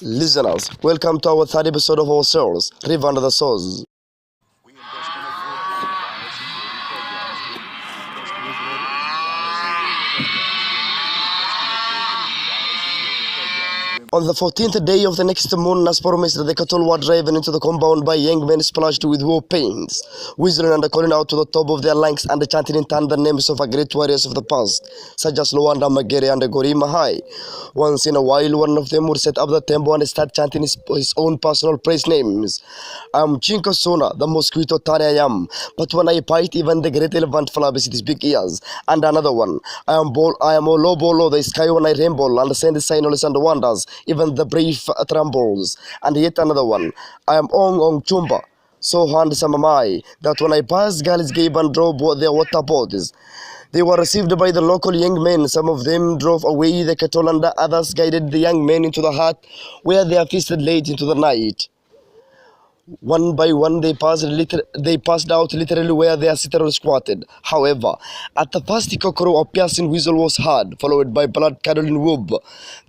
Listeners, welcome to our third episode of our series, River Under the Source. On the 14th day of the next moon, as promised, the cattle were driven into the compound by young men splashed with war paints, whistling and calling out to the top of their lungs and chanting in turn the names of great warriors of the past, such as Luanda Magere and Gori Mahai. Once in a while, one of them would set up the tempo and start chanting his own personal praise names. I am Chinko Sona, the mosquito Tani I am, but when I bite, even the great elephant flaps its big ears. And another one, I am Olobolo, the sky when I rainbow, and send the signals and wonders. Even the brave trembles. And yet another one, I am Ong Chumba, so handsome am I, that when I pass, girls gave and drove their water boats. They were received by the local young men. Some of them drove away the cattle and the others guided the young men into the hut where they feasted late into the night. One by one, they passed out literally where their sitter was squatted. However, at the first cockcrow, a piercing whistle was heard, followed by blood-curdling whoop.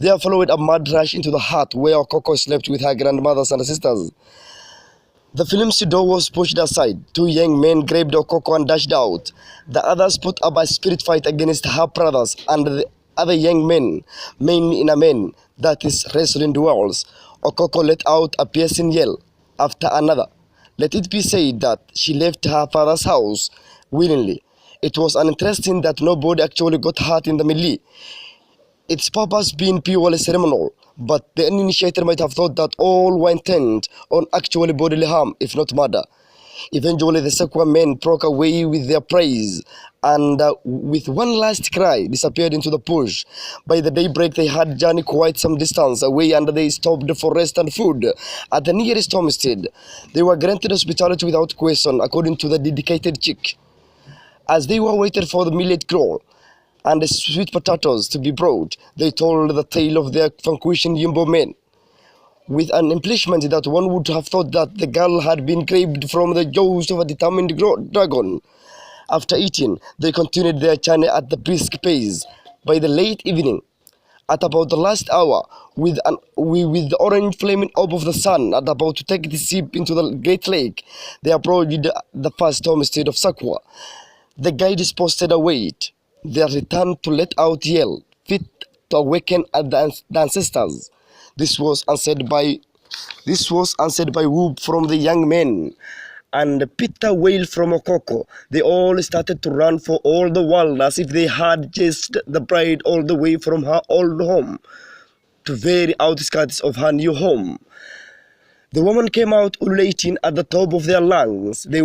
There followed a mad rush into the hut where Coco slept with her grandmothers and sisters. The film's door was pushed aside. Two young men grabbed Coco and dashed out. The others put up a spirit fight against her brothers and the other young men, mainly in a man that is wrestling duels. Okoko let out a piercing yell after another. Let it be said that she left her father's house willingly. It was uninteresting that nobody actually got hurt in the melee, its purpose being purely ceremonial, but the initiator might have thought that all were intent on actually bodily harm, if not murder. Eventually, the Sekwa men broke away with their praise and with one last cry disappeared into the bush. By the daybreak, they had journeyed quite some distance away and they stopped for rest and food at the nearest homestead. They were granted hospitality without question, according to the dedicated chick. As they were waiting for the millet gruel and the sweet potatoes to be brought, they told the tale of their vanquishing Yimbo men, with an embellishment that one would have thought that the girl had been grabbed from the jaws of a determined dragon. After eating, they continued their journey at the brisk pace. By the late evening, at about the last hour, with the orange flaming orb of the sun at about to take the ship into the great lake, they approached the first homestead of Sakwa. The guides posted a wait. They returned to let out yell, fit to awaken the ancestors. This was answered by whoop from the young men and Peter wail from Okoko. They all started to run for all the world as if they had chased the bride all the way from her old home to very outskirts of her new home. The woman came out ululating at the top of their lungs. There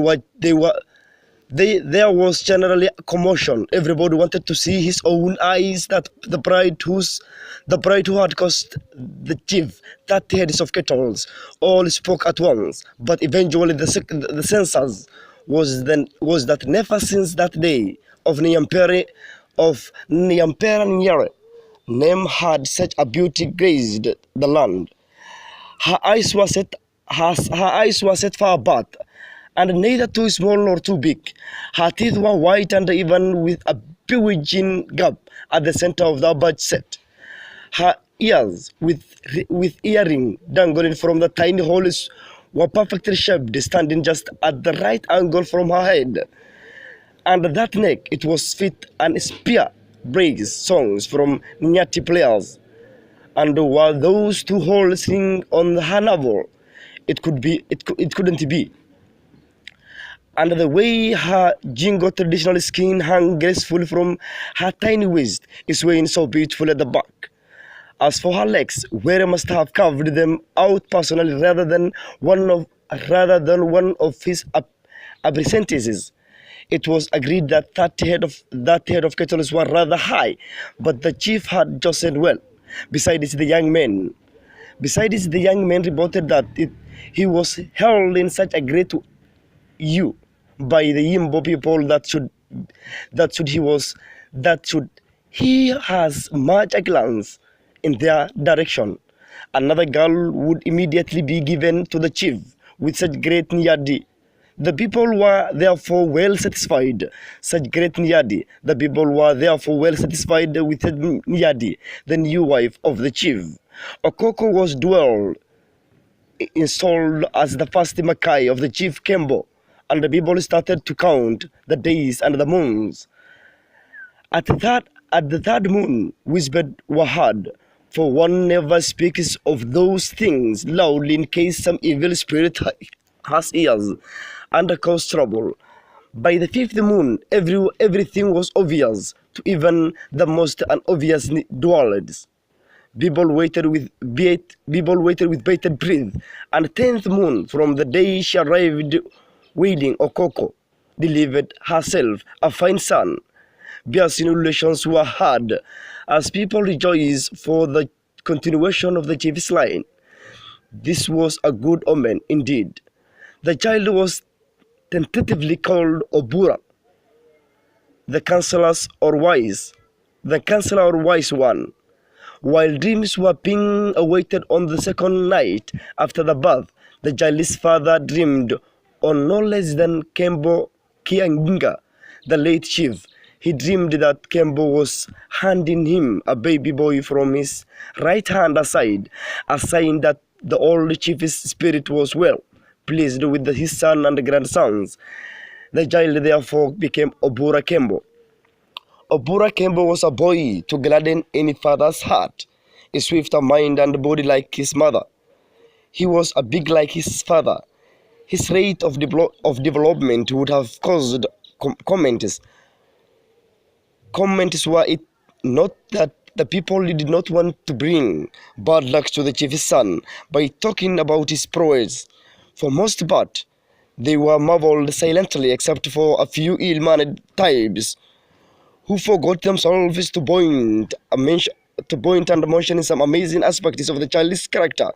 was generally a commotion. Everybody wanted to see his own eyes that the bride who had cost the chief 30 heads of cattle. All spoke at once, but eventually the census was that never since that day of Nyampere Nyare, name had such a beauty graced the land. Her eyes were set far apart, and neither too small nor too big. Her teeth were white and even with a bewitching gap at the center of the badge set. Her ears, with earring dangling from the tiny holes, were perfectly shaped, standing just at the right angle from her head. And that neck, it was fit and spear breaks songs from Nyati players. And while those two holes sing on her navel, it couldn't be. And the way her jingo traditional skin hung gracefully from her tiny waist is swaying so beautiful at the back. As for her legs, Were must have carved them out personally rather than one of his apprentices. It was agreed that that head of cattle were rather high, but the chief had chosen well. Besides, the young men reported that he was held in such a great awe by the Yimbo people that he has much a glance in their direction. Another girl would immediately be given to the chief with such great nyadi. The people were therefore well satisfied. Such great nyadi. The people were therefore well satisfied with nyadi, the new wife of the chief. Okoko was installed as the first Makai of the chief Kembo, and the people started to count the days and the moons. At the third moon, whispered were heard, for one never speaks of those things loudly in case some evil spirit has ears and cause trouble. By the fifth moon, everything was obvious to even the most unobvious dwellers. People waited with bated breath, and tenth moon from the day she arrived, waiting Okoko delivered herself a fine son. Bears inulations were heard as people rejoiced for the continuation of the chief's line. This was a good omen indeed. The child was tentatively called Obura, the counselors or wise, the counselor or wise one. While dreams were being awaited on the second night after the birth, the child's father dreamed on no less than Kembo Kianginga, the late chief. He dreamed that Kembo was handing him a baby boy from his right hand aside, a sign that the old chief's spirit was well pleased with his son and grandsons. The child therefore became Obura Kembo. Obura Kembo was a boy to gladden any father's heart, a swifter mind and body like his mother. He was a big like his father. His rate of development would have caused comments. Comments were it not that the people did not want to bring bad luck to the chief's son by talking about his prowess. For most part, they were marveled silently except for a few ill-mannered types who forgot themselves to point and mention some amazing aspects of the child's character.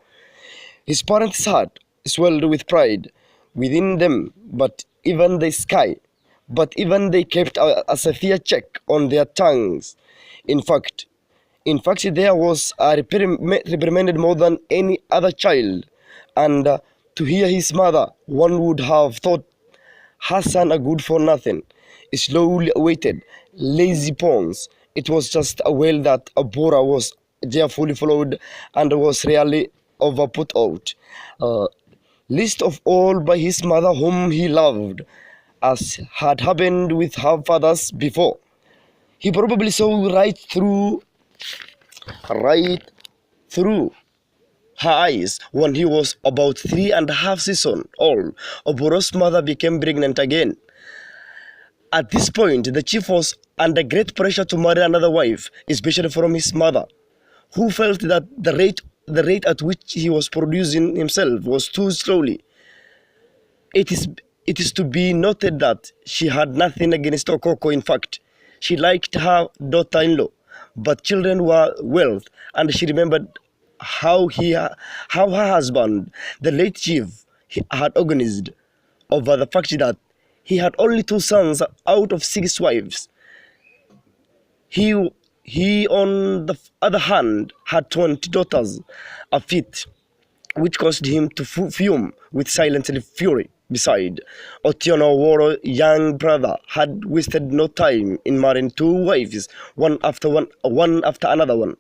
His parents' heart swelled with pride within them, but even they kept a severe check on their tongues. In fact, there was a reprimanded more than any other child, and to hear his mother, one would have thought Hassan a good for nothing, slowly awaited, lazy pawns. It was just a well that Abora was carefully followed and was rarely over put out. Least of all by his mother whom he loved, as had happened with her fathers before. He probably saw right through her eyes when he was about 3.5 seasons old. Oboro's mother became pregnant again. At this point, the chief was under great pressure to marry another wife, especially from his mother, who felt that the rate at which he was producing himself was too slowly. It is to be noted that she had nothing against Okoko. In fact, she liked her daughter-in-law, but children were wealth, and she remembered how her husband, the late chief, had organized over the fact that he had only 2 sons out of 6 wives. He, on the other hand, had 20 daughters, a feat which caused him to fume with silent fury. Beside, Otiono Woro's young brother had wasted no time in marrying 2 wives, one after another one,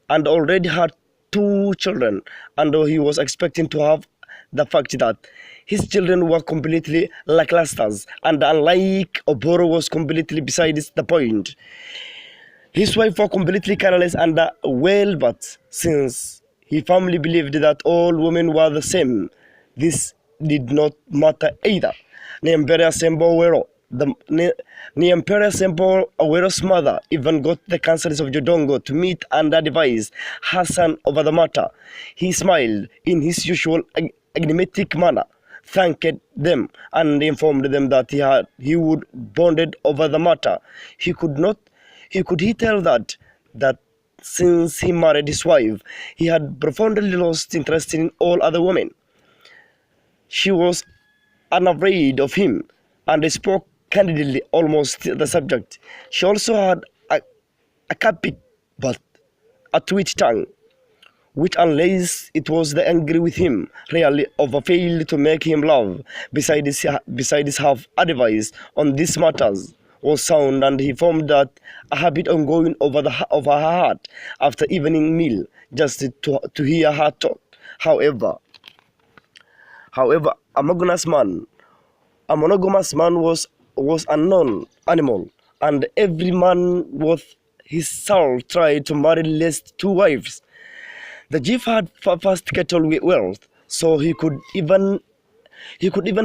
and already had 2 children, and he was expecting to have the fact that his children were completely lackluster, and unlike Oboro was completely besides the point. His wife was completely careless and well, but since he firmly believed that all women were the same, this did not matter either. The Emperor Awero's mother even got the councillors of Jodongo to meet and advise her son over the matter. He smiled in his usual enigmatic manner, thanked them, and informed them that he would bonded over the matter. He could tell that since he married his wife, he had profoundly lost interest in all other women. She was unafraid of him and spoke candidly almost the subject. She also had a capit but a tweet tongue, which unless it was the angry with him, rarely ever failed to make him laugh. Besides have advice on these matters, was sound, and he formed that a habit of going over her heart after evening meal just to hear her talk. However, however, a monogamous man was a known animal, and every man worth his salt tried to marry at least two wives. The chief had vast cattle wealth, so he could even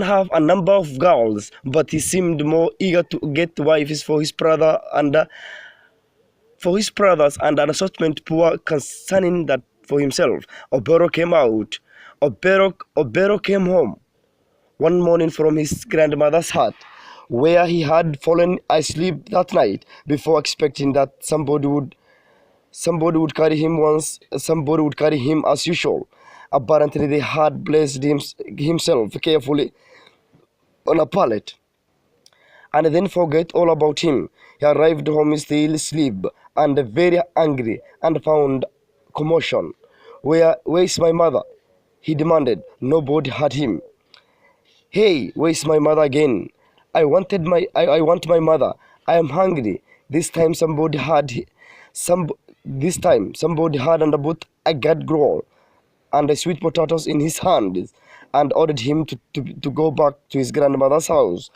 have a number of girls, but he seemed more eager to get wives for his brothers and an assortment poor concerning that for himself. Obero came home one morning from his grandmother's hut, where he had fallen asleep that night before, expecting that somebody would carry him as usual. Apparently, they had placed himself carefully on a pallet and then forget all about him. He arrived home still asleep and very angry, and found commotion. Where's my mother? He demanded. Nobody had him. Hey, where's my mother again? I want my mother. I am hungry. Some this time somebody had and put a gut growl and the sweet potatoes in his hands, and ordered him to go back to his grandmother's house.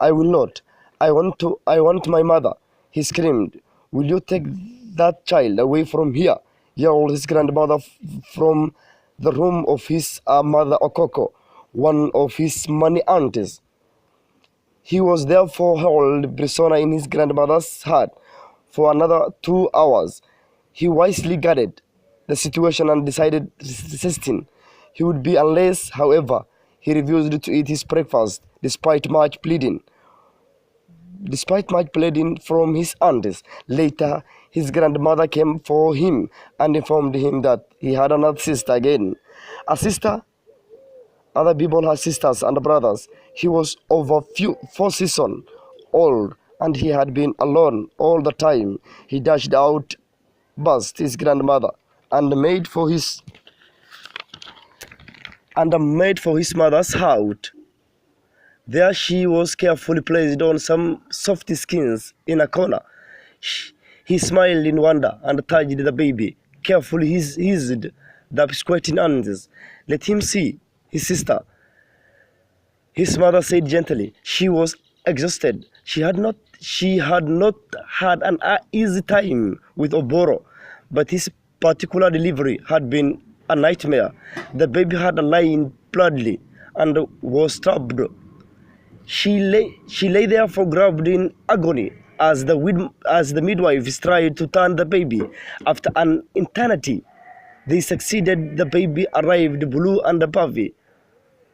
I will not. I want my mother, he screamed. Will you take that child away from here? Yelled his grandmother from the room of his mother Okoko, one of his many aunties. He was therefore held prisoner in his grandmother's hut for another 2 hours. He wisely guarded the situation and decided resisting he would be unless, however, he refused to eat his breakfast despite much pleading from his aunts. Later, his grandmother came for him and informed him that he had another sister again. A sister? Other people had sisters and brothers. He was over 4 seasons old, and he had been alone all the time. He dashed out past his grandmother and made for his mother's house. There she was carefully placed on some soft skins in a corner. He smiled in wonder and touched the baby. Carefully he eased the squirting hands. Let him see his sister, his mother said gently. She was exhausted. She had not had an easy time with Oboro, but his particular delivery had been a nightmare. The baby had lain bloodily and was stabbed. She lay there for grabbed in agony as the midwife tried to turn the baby. After an eternity, they succeeded. The baby arrived blue and puffy,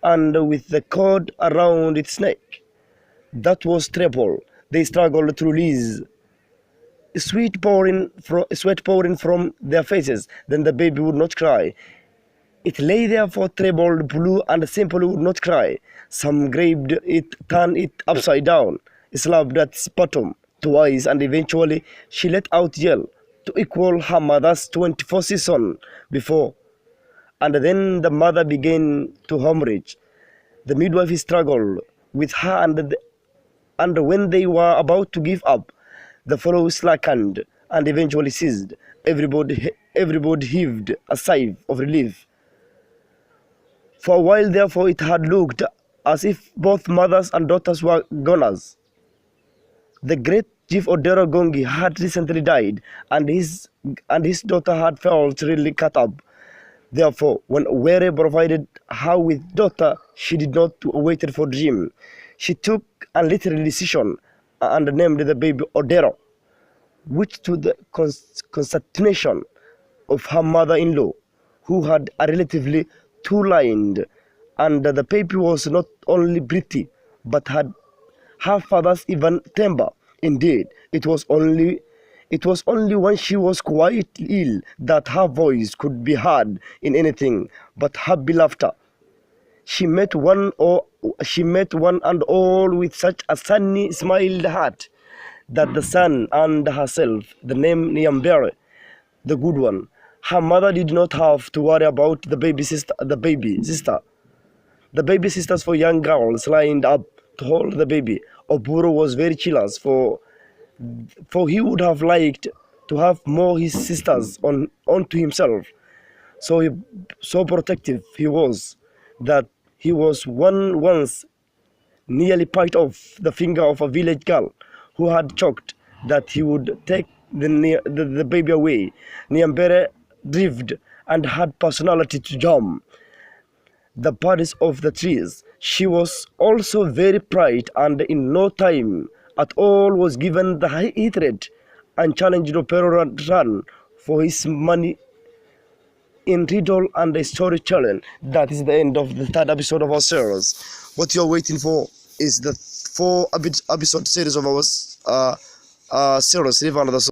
and with the cord around its neck. That was treble. They struggled to release sweat pouring from their faces. Then the baby would not cry. It lay there for treble blue and simply would not cry. Some grabbed it, turned it upside down, slapped at its bottom twice, and eventually she let out yell to equal her mother's 24 seasons before. And then the mother began to hemorrhage. The midwife struggled with her, and when they were about to give up, the fellow slackened and eventually ceased. Everybody heaved a sigh of relief. For a while, therefore, it had looked as if both mothers and daughters were goners. The great Chief Odero Gongi had recently died, and his daughter had felt really cut up. Therefore, when Were provided her with daughter, she did not wait for dream. She took a literal decision and named the baby Odero, which to the consternation of her mother-in-law, who had a relatively two-lined, and the baby was not only pretty, but had her father's even temper. Indeed, it was only when she was quite ill that her voice could be heard in anything but happy laughter. She met one and all with such a sunny smiled heart that the sun and herself the name Nyambere, the good one. Her mother did not have to worry about the baby sisters for young girls lined up to hold the baby. Oburu was very jealous, for he would have liked to have more his sisters onto himself. So so protective he was that he was once nearly bite off the finger of a village girl who had choked that he would take the baby away. Niambere lived and had personality to jump the bodies of the trees. She was also very bright, and in no time at all was given the high hatred and challenged Opero run for his money in riddle and storytelling. That is the end of the third episode of our series. What you're waiting for is the four episode series of our series, River and the